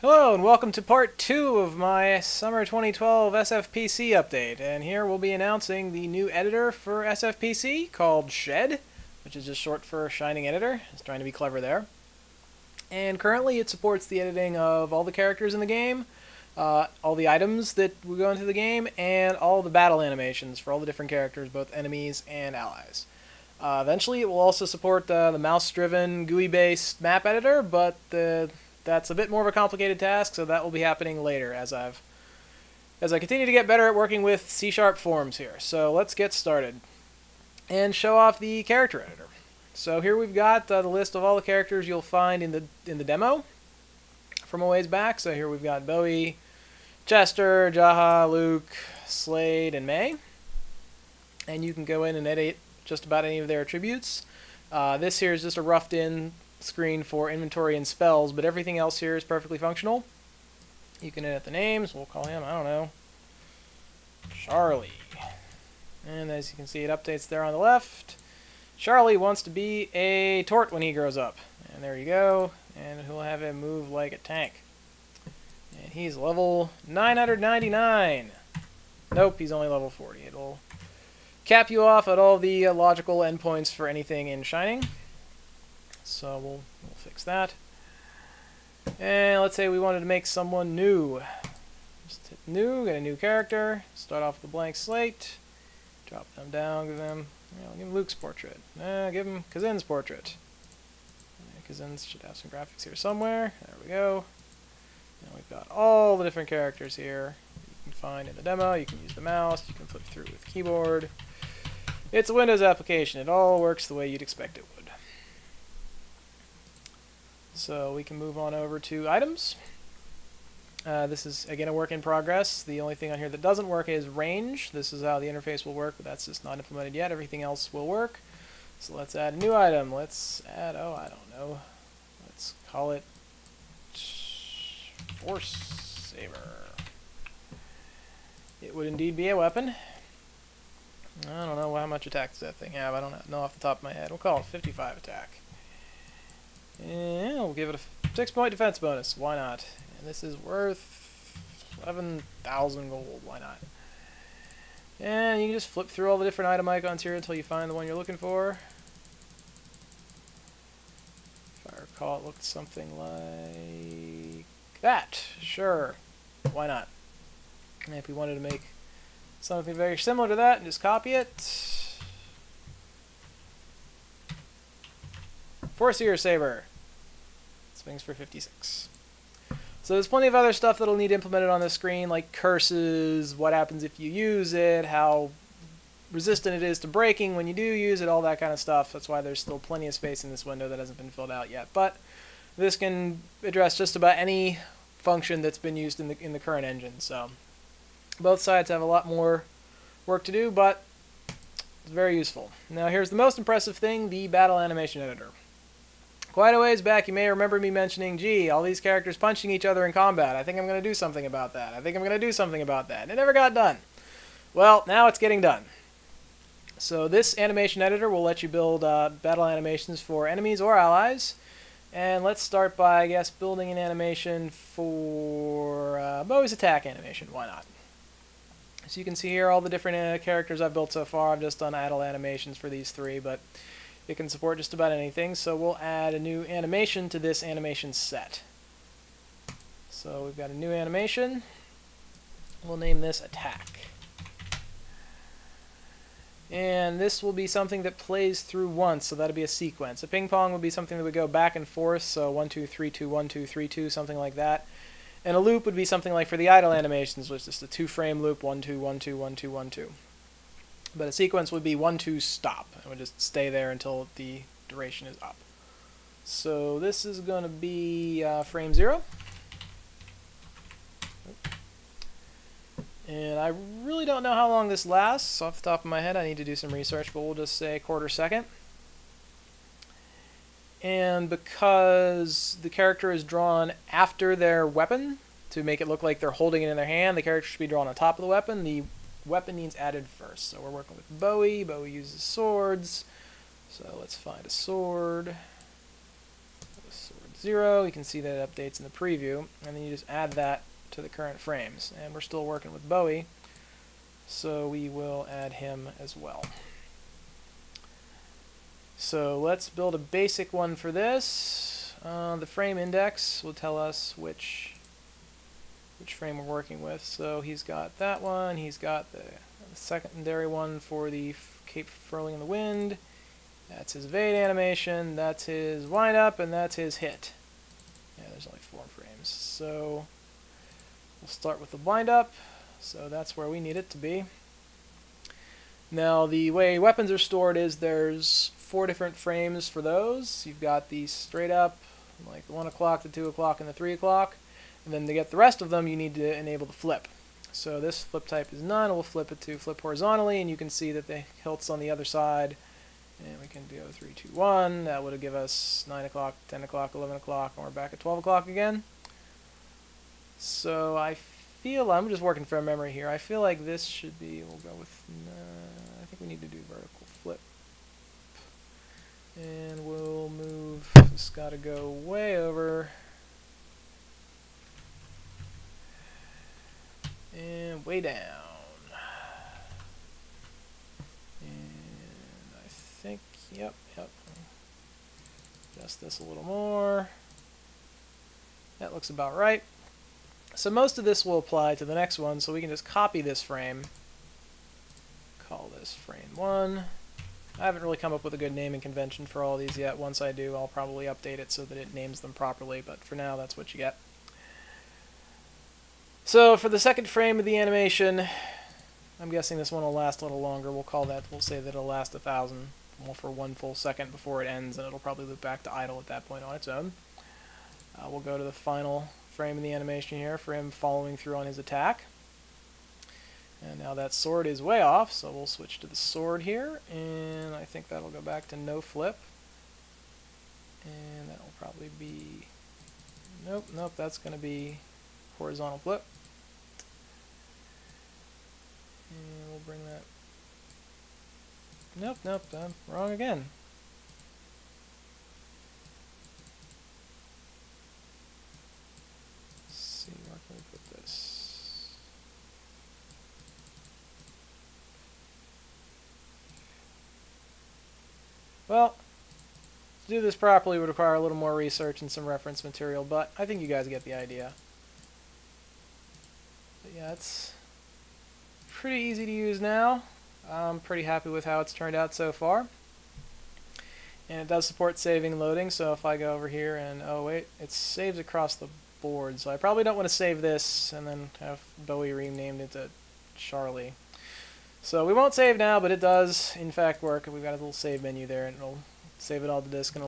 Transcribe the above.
Hello and welcome to part 2 of my summer 2012 SFPC update, and here we'll be announcing the new editor for SFPC called Shed, which is just short for Shining Editor. It's trying to be clever there. And currently it supports the editing of all the characters in the game, all the items that will go into the game, and all the battle animations for all the different characters, both enemies and allies. Eventually it will also support the mouse-driven, GUI-based map editor, but that's a bit more of a complicated task, so that will be happening later as I continue to get better at working with C# forms here. So let's get started and show off the character editor. So here we've got the list of all the characters you'll find in the demo from a ways back. So here we've got Bowie, Chester, Jaha, Luke, Slade, and May. And you can go in and edit just about any of their attributes. This here is just a roughed-in screen for inventory and spells, but everything else here is perfectly functional. You can edit the names. We'll call him, I don't know, Charlie. And as you can see, it updates there on the left. Charlie wants to be a tort when he grows up. And there you go. And he'll have him move like a tank. And he's level 999. Nope, he's only level 40. It'll cap you off at all the logical endpoints for anything in Shining. So we'll fix that. And let's say we wanted to make someone new. Just hit new, get a new character, start off with a blank slate, drop them down, give them Luke's portrait. Give him Kazin's portrait. Kazin's should have some graphics here somewhere. There we go. And we've got all the different characters here you can find in the demo. You can use the mouse, you can flip through with keyboard. It's a Windows application. It all works the way you'd expect it would. So we can move on over to items. This is, again, a work in progress. The only thing on here that doesn't work is range. This is how the interface will work, but that's just not implemented yet. Everything else will work. So let's add a new item. Let's add, oh, I don't know. Let's call it Force Saver. It would indeed be a weapon. I don't know how much attack does that thing have. I don't know off the top of my head. We'll call it 55 attack. And we'll give it a 6-point defense bonus. Why not? And this is worth 11,000 gold. Why not? And you can just flip through all the different item icons here until you find the one you're looking for. If I recall, it looked something like that. Sure. Why not? And if we wanted to make something very similar to that and just copy it. Force Saber. Swings for 56. So there's plenty of other stuff that'll need implemented on the screen, like curses, what happens if you use it, how resistant it is to breaking when you do use it, all that kind of stuff. That's why there's still plenty of space in this window that hasn't been filled out yet. But this can address just about any function that's been used in the current engine. So both sides have a lot more work to do, but it's very useful. Now here's the most impressive thing, the battle animation editor. Quite a ways back, you may remember me mentioning, gee, all these characters punching each other in combat. I think I'm going to do something about that. I think I'm going to do something about that. And it never got done. Well, now it's getting done. So this animation editor will let you build battle animations for enemies or allies. And let's start by, I guess, building an animation for Bowie's attack animation. Why not? So you can see here all the different characters I've built so far. I've just done idle animations for these three, but it can support just about anything, so we'll add a new animation to this animation set. So we've got a new animation. We'll name this Attack. And this will be something that plays through once, so that'll be a sequence. A ping pong would be something that would go back and forth, so 1, 2, 3, 2, 1, 2, 3, 2, something like that. And a loop would be something like for the idle animations, which is just a 2-frame loop, 1, 2, 1, 2, 1, 2, 1, 2. But a sequence would be 1, 2, stop. It would just stay there until the duration is up. So this is going to be frame 0. And I really don't know how long this lasts. Off the top of my head, I need to do some research, but we'll just say 1/4 second. And because the character is drawn after their weapon, to make it look like they're holding it in their hand, the character should be drawn on top of the weapon. The weapon needs added first. So we're working with Bowie. Bowie uses swords. So let's find a sword. Sword 0. You can see that it updates in the preview, and then you just add that to the current frames. And we're still working with Bowie, so we will add him as well. So let's build a basic one for this. The frame index will tell us which frame we're working with. So he's got that one, he's got the secondary one for the cape furling in the wind, that's his evade animation, that's his wind up, and that's his hit. Yeah, there's only 4 frames. So we'll start with the wind up, so that's where we need it to be. Now the way weapons are stored is there's 4 different frames for those. You've got the straight up, like the 1 o'clock, the 2 o'clock, and the 3 o'clock. And then to get the rest of them, you need to enable the flip. So this flip type is none. We'll flip it to flip horizontally, and you can see that the hilt's on the other side. And we can do 3, 2, 1. That would give us 9 o'clock, 10 o'clock, 11 o'clock, and we're back at 12 o'clock again. So I feel, I'm just working from memory here, I feel like this should be, we'll go with, I think we need to do vertical flip. And we'll move, it's got to go way over. And way down. And I think, yep. Adjust this a little more. That looks about right. So most of this will apply to the next one, so we can just copy this frame. Call this frame 1. I haven't really come up with a good naming convention for all these yet. Once I do, I'll probably update it so that it names them properly, but for now, that's what you get. So for the second frame of the animation, I'm guessing this one will last a little longer. We'll say that it'll last 1,000 for 1 full second before it ends, and it'll probably loop back to idle at that point on its own. We'll go to the final frame of the animation here for him following through on his attack. And now that sword is way off, so we'll switch to the sword here, and I think that'll go back to no flip. And that'll probably be, nope, that's going to be horizontal flip. And we'll bring that, nope, I'm wrong again. Let's see, where can we put this? Well, to do this properly would require a little more research and some reference material, but I think you guys get the idea. But yeah, it's pretty easy to use now. I'm pretty happy with how it's turned out so far. And it does support saving and loading, so if I go over here and, oh wait, it saves across the board, so I probably don't want to save this and then have Bowie renamed into Charlie. So we won't save now, but it does in fact work. We've got a little save menu there, and it'll save it all to disk. And